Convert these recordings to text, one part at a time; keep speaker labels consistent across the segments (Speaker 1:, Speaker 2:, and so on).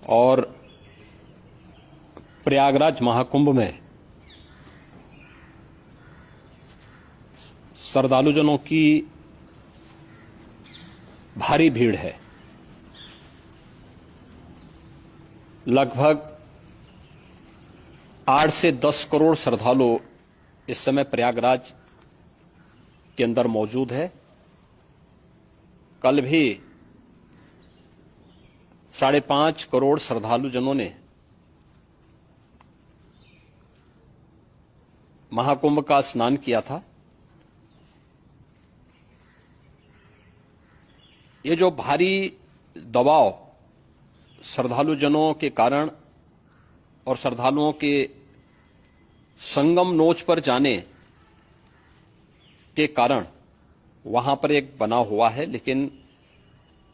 Speaker 1: और प्रयागराज महाकुंभ में श्रद्धालुजनों की भारी भीड़ है। लगभग 8 से 10 करोड़ श्रद्धालु इस समय प्रयागराज के अंदर मौजूद है। कल भी 5.5 करोड़ श्रद्धालुजनों ने महाकुंभ का स्नान किया था। ये जो भारी दबाव श्रद्धालुजनों के कारण और श्रद्धालुओं के संगम नोच पर जाने के कारण वहां पर एक बना हुआ है, लेकिन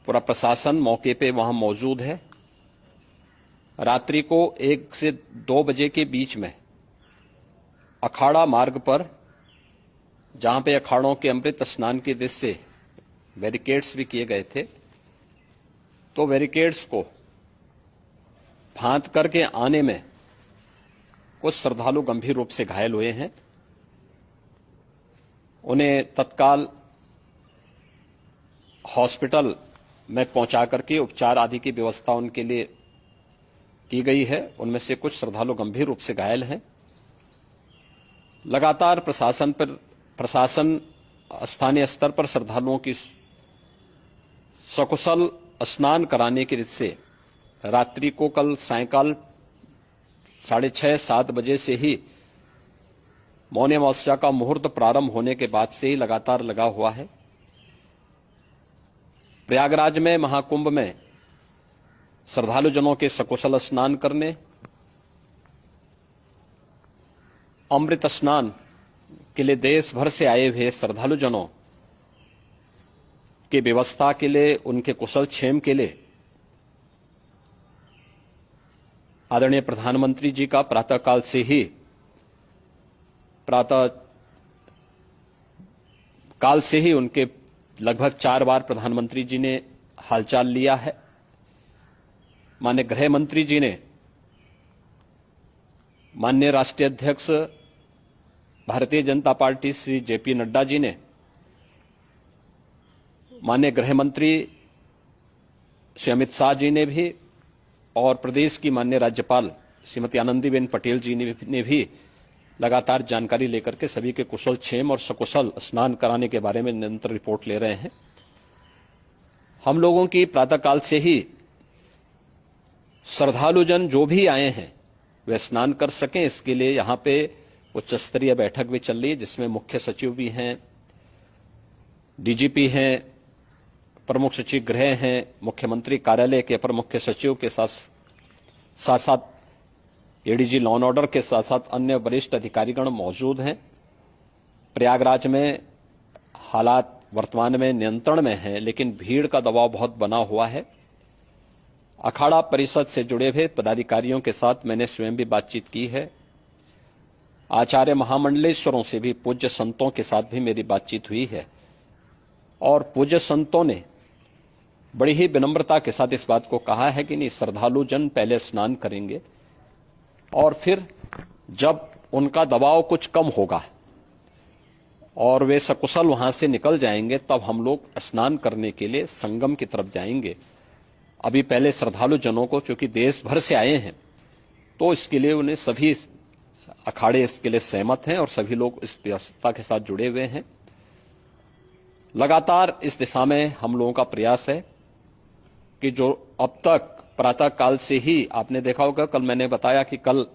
Speaker 1: पूरा प्रशासन मौके पे वहां मौजूद है। रात्रि को 1 से 2 बजे के बीच में अखाड़ा मार्ग पर, जहां पे अखाड़ों के अमृत स्नान के दृश्य से बैरिकेड्स भी किए गए थे, तो बैरिकेड्स को फांद करके आने में कुछ श्रद्धालु गंभीर रूप से घायल हुए हैं। उन्हें तत्काल हॉस्पिटल में पहुंचा करके उपचार आदि की व्यवस्था उनके लिए की गई है। उनमें से कुछ श्रद्धालु गंभीर रूप से घायल हैं। लगातार प्रशासन स्थानीय स्तर पर श्रद्धालुओं की सकुशल स्नान कराने के दृष्टि से रात्रि को कल सायंकाल 6:30-7 बजे से ही मौनी अमावस्या का मुहूर्त प्रारंभ होने के बाद से ही लगातार लगा हुआ है। प्रयागराज में महाकुंभ में श्रद्धालुजनों के सकुशल स्नान करने, अमृत स्नान के लिए देश भर से आए हुए श्रद्धालुजनों की व्यवस्था के लिए, उनके कुशल क्षेम के लिए आदरणीय प्रधानमंत्री जी का प्रातःकाल से ही उनके लगभग 4 बार प्रधानमंत्री जी ने हालचाल लिया है। माननीय गृह मंत्री जी ने, माननीय राष्ट्रीय अध्यक्ष भारतीय जनता पार्टी श्री जेपी नड्डा जी ने, माननीय गृह मंत्री श्री अमित शाह जी ने भी, और प्रदेश की माननीय राज्यपाल श्रीमती आनंदीबेन पटेल जी ने भी लगातार जानकारी लेकर के सभी के कुशल क्षेम और सकुशल स्नान कराने के बारे में निरंतर रिपोर्ट ले रहे हैं। हम लोगों की प्रातःकाल से ही श्रद्धालुजन जो भी आए हैं वे स्नान कर सकें, इसके लिए यहां पे उच्च स्तरीय बैठक भी चल रही है, जिसमें मुख्य सचिव भी हैं, डीजीपी हैं, प्रमुख सचिव गृह हैं, मुख्यमंत्री कार्यालय के अपर मुख्य सचिव के साथ साथ एडीजी लॉ एंड ऑर्डर के साथ साथ अन्य वरिष्ठ अधिकारीगण मौजूद हैं। प्रयागराज में हालात वर्तमान में नियंत्रण में हैं, लेकिन भीड़ का दबाव बहुत बना हुआ है। अखाड़ा परिषद से जुड़े हुए पदाधिकारियों के साथ मैंने स्वयं भी बातचीत की है। आचार्य महामंडलेश्वरों से भी, पूज्य संतों के साथ भी मेरी बातचीत हुई है, और पूज्य संतों ने बड़ी ही विनम्रता के साथ इस बात को कहा है कि नहीं, श्रद्धालु जन पहले स्नान करेंगे और फिर जब उनका दबाव कुछ कम होगा और वे सकुशल वहां से निकल जाएंगे, तब हम लोग स्नान करने के लिए संगम की तरफ जाएंगे। अभी पहले श्रद्धालु जनों को, चूंकि देश भर से आए हैं, तो इसके लिए उन्हें सभी अखाड़े इसके लिए सहमत हैं और सभी लोग इस व्यवस्था के साथ जुड़े हुए हैं। लगातार इस दिशा में हम लोगों का प्रयास है कि जो अब तक प्रातःकाल से ही आपने देखा होगा, कल मैंने बताया कि कल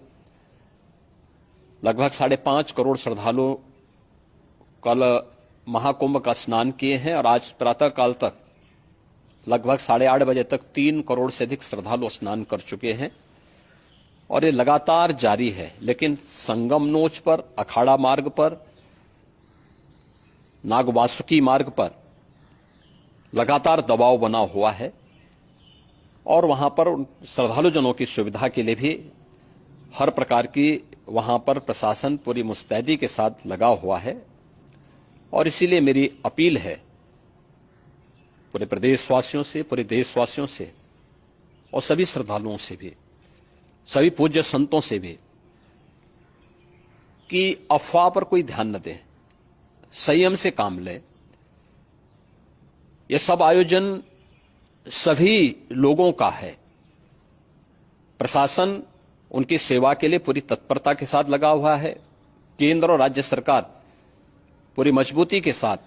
Speaker 1: लगभग 5.5 करोड़ श्रद्धालु कल महाकुंभ का स्नान किए हैं, और आज प्रातःकाल तक लगभग 8:30 बजे तक 3 करोड़ से अधिक श्रद्धालु स्नान कर चुके हैं, और ये लगातार जारी है। लेकिन संगम नोच पर, अखाड़ा मार्ग पर, नागवासुकी मार्ग पर लगातार दबाव बना हुआ है, और वहां पर श्रद्धालुजनों की सुविधा के लिए भी हर प्रकार की वहां पर प्रशासन पूरी मुस्तैदी के साथ लगा हुआ है। और इसीलिए मेरी अपील है पूरे प्रदेशवासियों से, पूरे देशवासियों से और सभी श्रद्धालुओं से भी, सभी पूज्य संतों से भी कि अफवाह पर कोई ध्यान न दें, संयम से काम लें। यह सब आयोजन सभी लोगों का है। प्रशासन उनकी सेवा के लिए पूरी तत्परता के साथ लगा हुआ है। केंद्र और राज्य सरकार पूरी मजबूती के साथ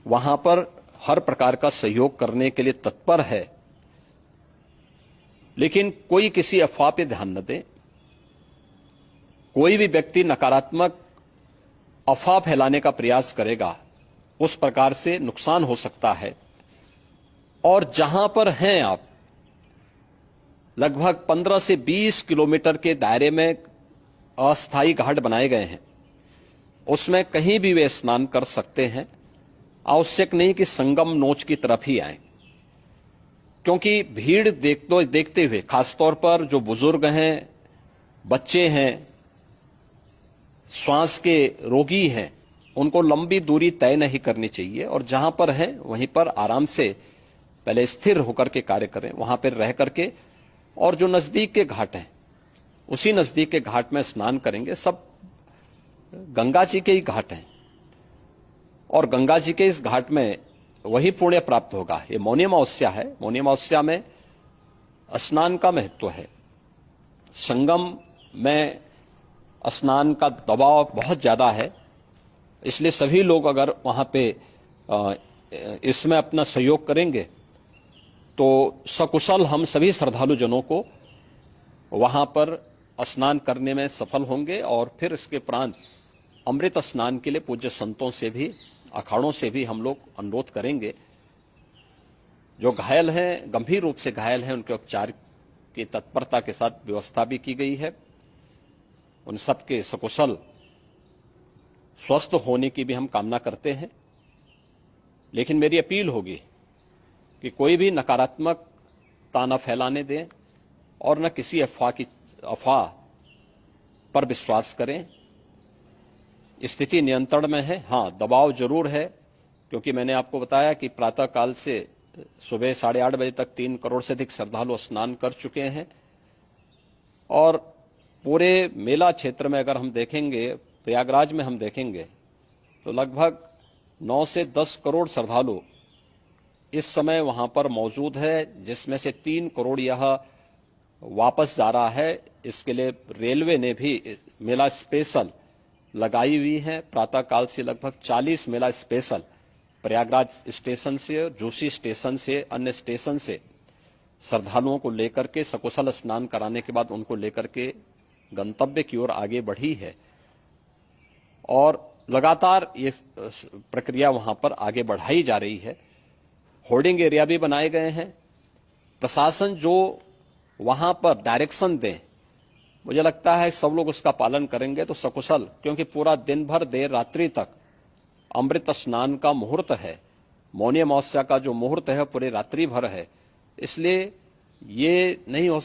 Speaker 1: वहां पर हर प्रकार का सहयोग करने के लिए तत्पर है। लेकिन कोई किसी अफवाह पे ध्यान न दे। कोई भी व्यक्ति नकारात्मक अफवाह फैलाने का प्रयास करेगा, उस प्रकार से नुकसान हो सकता है। और जहां पर हैं आप, लगभग 15 से 20 किलोमीटर के दायरे में अस्थायी घाट बनाए गए हैं, उसमें कहीं भी वे स्नान कर सकते हैं। आवश्यक नहीं कि संगम नोच की तरफ ही आए, क्योंकि भीड़ देखते हुए, खासतौर पर जो बुजुर्ग हैं, बच्चे हैं, श्वास के रोगी हैं, उनको लंबी दूरी तय नहीं करनी चाहिए। और जहां पर है वहीं पर आराम से पहले स्थिर होकर के कार्य करें, वहां पर रह करके। और जो नजदीक के घाट हैं, उसी नजदीक के घाट में स्नान करेंगे। सब गंगा जी के ही घाट हैं और गंगा जी के इस घाट में वही पुण्य प्राप्त होगा। ये मौनी अमावस्या है। मौनी अमावस्या में स्नान का महत्व है। संगम में स्नान का दबाव बहुत ज्यादा है, इसलिए सभी लोग अगर वहां पे इसमें अपना सहयोग करेंगे तो सकुशल हम सभी श्रद्धालु जनों को वहां पर स्नान करने में सफल होंगे। और फिर इसके उपरांत अमृत स्नान के लिए पूज्य संतों से भी, अखाड़ों से भी हम लोग अनुरोध करेंगे। जो घायल हैं, गंभीर रूप से घायल हैं, उनके उपचार की तत्परता के साथ व्यवस्था भी की गई है। उन सबके सकुशल स्वस्थ होने की भी हम कामना करते हैं। लेकिन मेरी अपील होगी कि कोई भी नकारात्मकता न फैलाने दें और न किसी अफवाह पर विश्वास करें। स्थिति नियंत्रण में है। हाँ, दबाव जरूर है, क्योंकि मैंने आपको बताया कि प्रातःकाल से सुबह 8:30 बजे तक 3 करोड़ से अधिक श्रद्धालु स्नान कर चुके हैं। और पूरे मेला क्षेत्र में अगर हम देखेंगे, प्रयागराज में हम देखेंगे, तो लगभग 9 से 10 करोड़ श्रद्धालु इस समय वहां पर मौजूद है, जिसमें से 3 करोड़ यह वापस जा रहा है। इसके लिए रेलवे ने भी मेला स्पेशल लगाई हुई है। प्रातःकाल से लगभग 40 मेला स्पेशल प्रयागराज स्टेशन से, जोशी स्टेशन से, अन्य स्टेशन से श्रद्धालुओं को लेकर के सकुशल स्नान कराने के बाद उनको लेकर के गंतव्य की ओर आगे बढ़ी है। और लगातार ये प्रक्रिया वहां पर आगे बढ़ाई जा रही है। होर्डिंग एरिया भी बनाए गए हैं। प्रशासन जो वहां पर डायरेक्शन दे, मुझे लगता है सब लोग उसका पालन करेंगे तो सकुशल, क्योंकि पूरा दिन भर देर रात्रि तक अमृत स्नान का मुहूर्त है। मौनी अमावस्या का जो मुहूर्त है पूरे रात्रि भर है। इसलिए ये नहीं हो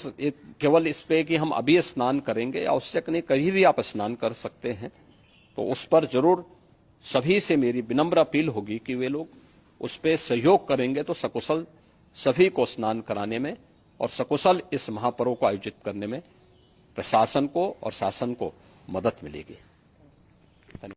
Speaker 1: केवल इस पे कि हम अभी स्नान करेंगे, आवश्यक नहीं, कभी भी आप स्नान कर सकते हैं। तो उस पर जरूर सभी से मेरी विनम्र अपील होगी कि वे लोग उस पे सहयोग करेंगे तो सकुशल सभी को स्नान कराने में और सकुशल इस महापर्व को आयोजित करने में प्रशासन को और शासन को मदद मिलेगी।